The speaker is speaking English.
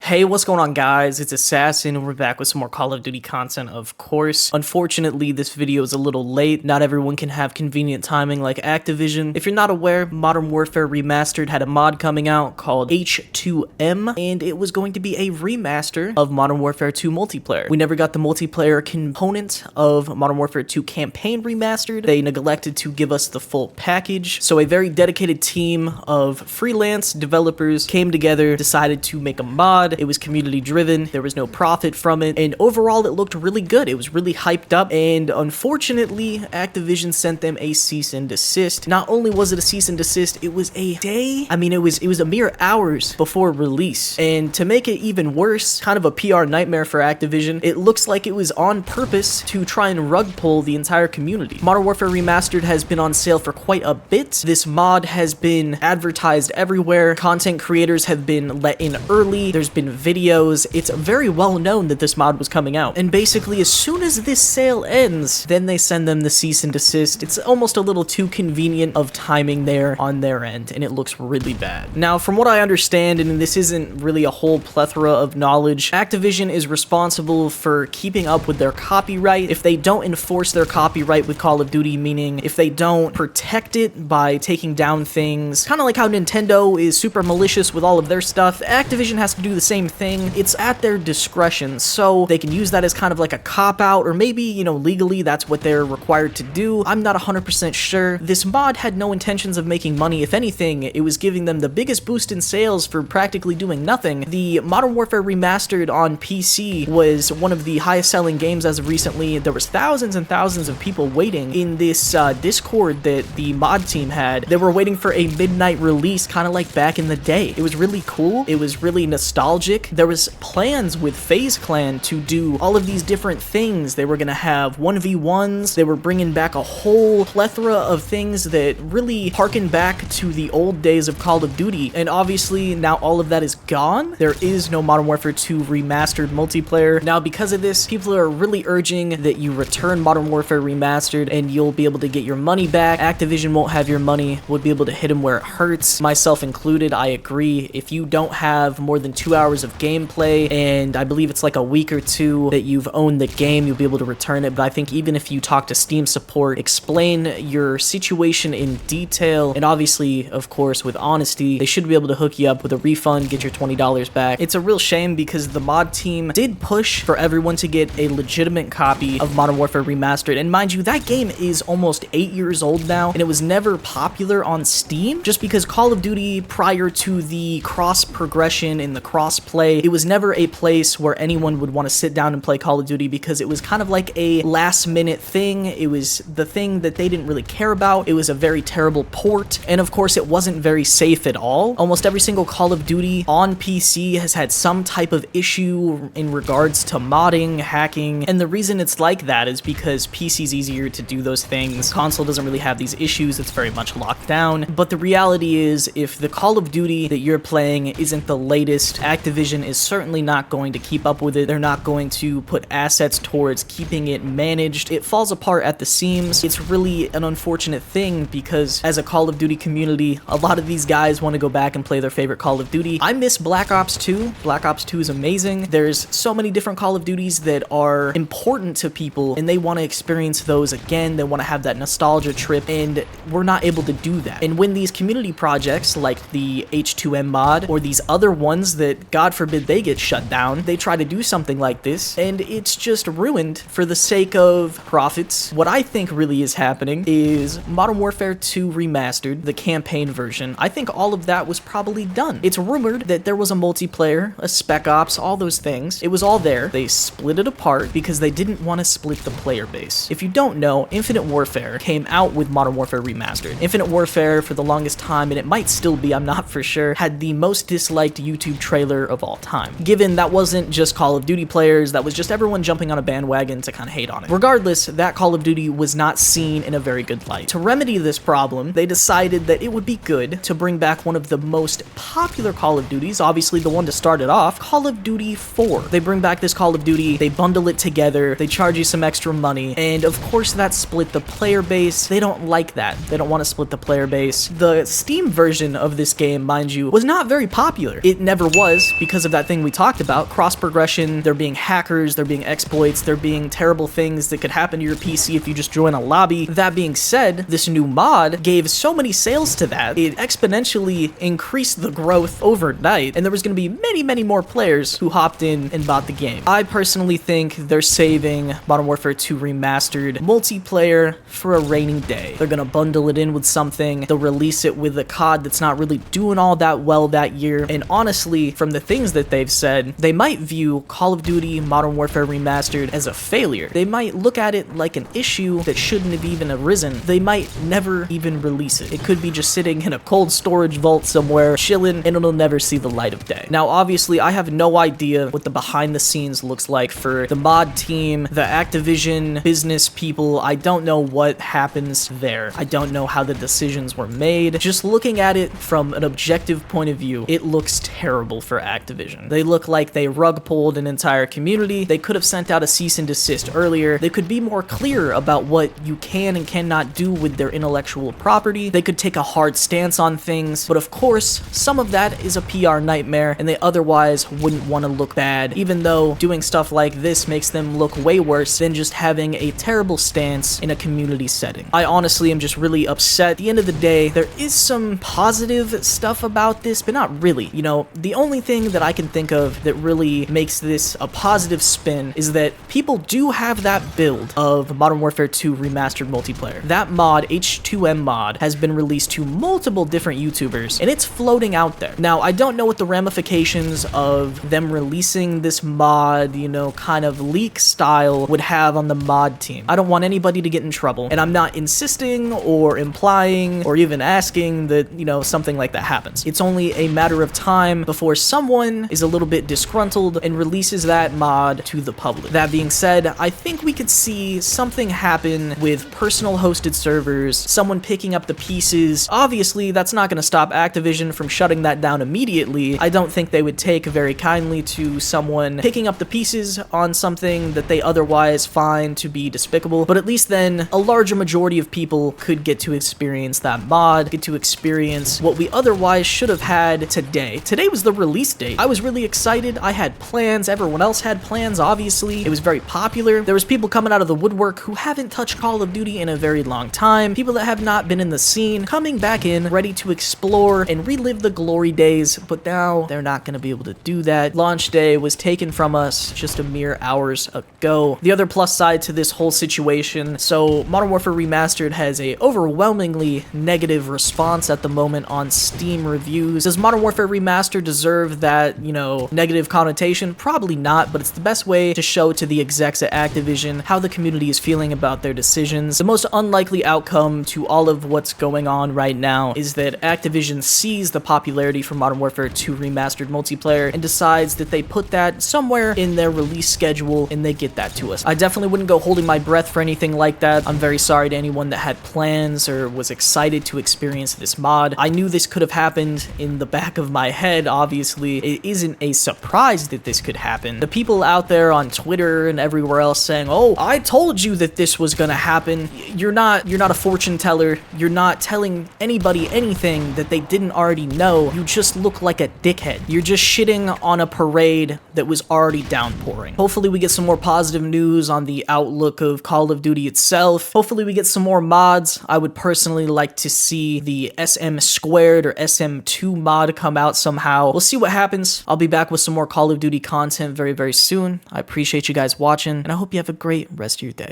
Hey, what's going on, guys? It's Assassin, and we're back with some more Call of Duty content, of course. Unfortunately, this video is a little late. Not everyone can have convenient timing like Activision. If you're not aware, Modern Warfare Remastered had a mod coming out called H2M, and it was going to be a remaster of Modern Warfare 2 Multiplayer. We never got the multiplayer component of Modern Warfare 2 Campaign Remastered. They neglected to give us the full package, so a very dedicated team of freelance developers came together, decided to make a mod. It was community driven, there was no profit from it, and overall it looked really good. It was really hyped up, and unfortunately Activision sent them a cease and desist. Not only was it a cease and desist, it was a day, it was a mere hours before release. And to make it even worse, kind of a PR nightmare for Activision, it looks like it was on purpose to try and rug pull the entire community. Modern Warfare Remastered has been on sale for quite a bit. This mod has been advertised everywhere. Content creators have been let in early. There's been videos. It's very well known that this mod was coming out. And basically, as soon as this sale ends, then they send them the cease and desist. It's almost a little too convenient of timing there on their end, and it looks really bad. Now, from what I understand, and this isn't really a whole plethora of knowledge, Activision is responsible for keeping up with their copyright. If they don't enforce their copyright with Call of Duty, meaning if they don't protect it by taking down things, kind of like how Nintendo is super malicious with all of their stuff, Activision has to do the same thing. It's at their discretion, so they can use that as kind of like a cop-out, or maybe, you know, legally that's what they're required to do. I'm not 100% sure. This mod had no intentions of making money. If anything, it was giving them the biggest boost in sales for practically doing nothing. The Modern Warfare Remastered on PC was one of the highest selling games as of recently. There was thousands and thousands of people waiting in this Discord that the mod team had. They were waiting for a midnight release, kind of like back in the day. It was really cool. It was really nostalgic. There was plans with FaZe Clan to do all of these different things. They were going to have 1v1s. They were bringing back a whole plethora of things that really harken back to the old days of Call of Duty. And obviously now all of that is gone. There is no Modern Warfare 2 Remastered Multiplayer. Now because of this, people are really urging that you return Modern Warfare Remastered and you'll be able to get your money back. Activision won't have your money. We'll be able to hit them where it hurts. Myself included, I agree. If you don't have more than 2 hours of gameplay, and I believe it's like a week or two that you've owned the game, you'll be able to return it. But I think even if you talk to Steam support, explain your situation in detail, and obviously, of course, with honesty, they should be able to hook you up with a refund, get your $20 back. It's a real shame because the mod team did push for everyone to get a legitimate copy of Modern Warfare Remastered. And mind you, that game is almost 8 years old now, and it was never popular on Steam just because Call of Duty, prior to the cross progression and the cross play, it was never a place where anyone would want to sit down and play Call of Duty because it was kind of like a last minute thing. It was the thing that they didn't really care about. It was a very terrible port, and of course it wasn't very safe at all. Almost every single Call of Duty on PC has had some type of issue in regards to modding, hacking, and the reason it's like that is because PC's easier to do those things. Console doesn't really have these issues. It's very much locked down. But the reality is, if the Call of Duty that you're playing isn't the latest, Activision is certainly not going to keep up with it. They're not going to put assets towards keeping it managed. It falls apart at the seams. It's really an unfortunate thing because as a Call of Duty community, a lot of these guys want to go back and play their favorite Call of Duty. I miss Black Ops 2. Black Ops 2 is amazing. There's so many different Call of Duties that are important to people and they want to experience those again. They want to have that nostalgia trip, and we're not able to do that. And when these community projects like the H2M-Mod or these other ones that, God forbid, they get shut down, they try to do something like this, and it's just ruined for the sake of profits. What I think really is happening is Modern Warfare 2 Remastered, the campaign version, I think all of that was probably done. It's rumored that there was a multiplayer, a Spec Ops, all those things. It was all there. They split it apart because they didn't want to split the player base. If you don't know, Infinite Warfare came out with Modern Warfare Remastered. Infinite Warfare, for the longest time, and it might still be, I'm not for sure, had the most disliked YouTube trailer of all time. Given that wasn't just Call of Duty players, that was just everyone jumping on a bandwagon to kind of hate on it. Regardless, that Call of Duty was not seen in a very good light. To remedy this problem, they decided that it would be good to bring back one of the most popular Call of Duties, obviously the one to start it off, Call of Duty 4. They bring back this Call of Duty, they bundle it together, they charge you some extra money, and of course that split the player base. They don't like that. They don't want to split the player base. The Steam version of this game, mind you, was not very popular. It never was. because of that thing we talked about, cross progression, there being hackers, there being exploits, there being terrible things that could happen to your PC if you just join a lobby. That being said, this new mod gave so many sales to that, it exponentially increased the growth overnight, and there was going to be many more players who hopped in and bought the game. I personally think they're saving Modern Warfare 2 Remastered Multiplayer for a rainy day. They're gonna bundle it in with something, they'll release it with a COD that's not really doing all that well that year, and honestly, from the things that they've said, they might view Call of Duty Modern Warfare Remastered as a failure. They might look at it like an issue that shouldn't have even arisen. They might never even release it. It could be just sitting in a cold storage vault somewhere, chilling, and it'll never see the light of day. Now, obviously, I have no idea what the behind the scenes looks like for the mod team, the Activision business people. I don't know what happens there. I don't know how the decisions were made. Just looking at it from an objective point of view, it looks terrible for Activision. They look like they rug pulled an entire community. They could have sent out a cease and desist earlier. They could be more clear about what you can and cannot do with their intellectual property. They could take a hard stance on things, but of course, some of that is a PR nightmare, and they otherwise wouldn't want to look bad, even though doing stuff like this makes them look way worse than just having a terrible stance in a community setting. I honestly am just really upset. At the end of the day, there is some positive stuff about this, but not really. You know, the only thing that I can think of that really makes this a positive spin is that people do have that build of Modern Warfare 2 Remastered Multiplayer. That mod, H2M-Mod, has been released to multiple different YouTubers, and it's floating out there. Now, I don't know what the ramifications of them releasing this mod, you know, kind of leak style would have on the mod team. I don't want anybody to get in trouble, and I'm not insisting or implying or even asking that, you know, something like that happens. It's only a matter of time before someone is a little bit disgruntled and releases that mod to the public. That being said, I think we could see something happen with personal hosted servers, someone picking up the pieces. Obviously, that's not going to stop Activision from shutting that down immediately. I don't think they would take very kindly to someone picking up the pieces on something that they otherwise find to be despicable, but at least then a larger majority of people could get to experience that mod, get to experience what we otherwise should have had today. Today was the release date. I was really excited. I had plans. Everyone else had plans, obviously. It was very popular. There was people coming out of the woodwork who haven't touched Call of Duty in a very long time, people that have not been in the scene, coming back in, ready to explore and relive the glory days, but now they're not going to be able to do that. Launch day was taken from us just a mere hours ago. The other plus side to this whole situation, so Modern Warfare Remastered has a overwhelmingly negative response at the moment on Steam reviews. Does Modern Warfare Remastered deserve that, you know, negative connotation? Probably not, but it's the best way to show to the execs at Activision how the community is feeling about their decisions. The most unlikely outcome to all of what's going on right now is that Activision sees the popularity for Modern Warfare 2 Remastered Multiplayer and decides that they put that somewhere in their release schedule and they get that to us. I definitely wouldn't go holding my breath for anything like that. I'm very sorry to anyone that had plans or was excited to experience this mod. I knew this could have happened in the back of my head, obviously. It isn't a surprise that this could happen. The people out there on Twitter and everywhere else saying, oh, I told you that this was gonna happen. You're not a fortune teller. You're not telling anybody anything that they didn't already know. You just look like a dickhead. You're just shitting on a parade that was already downpouring. Hopefully we get some more positive news on the outlook of Call of Duty itself. Hopefully we get some more mods. I would personally like to see the SM squared or SM2 mod come out somehow. We'll see what happens. I'll be back with some more Call of Duty content very soon. I appreciate you guys watching, and I hope you have a great rest of your day.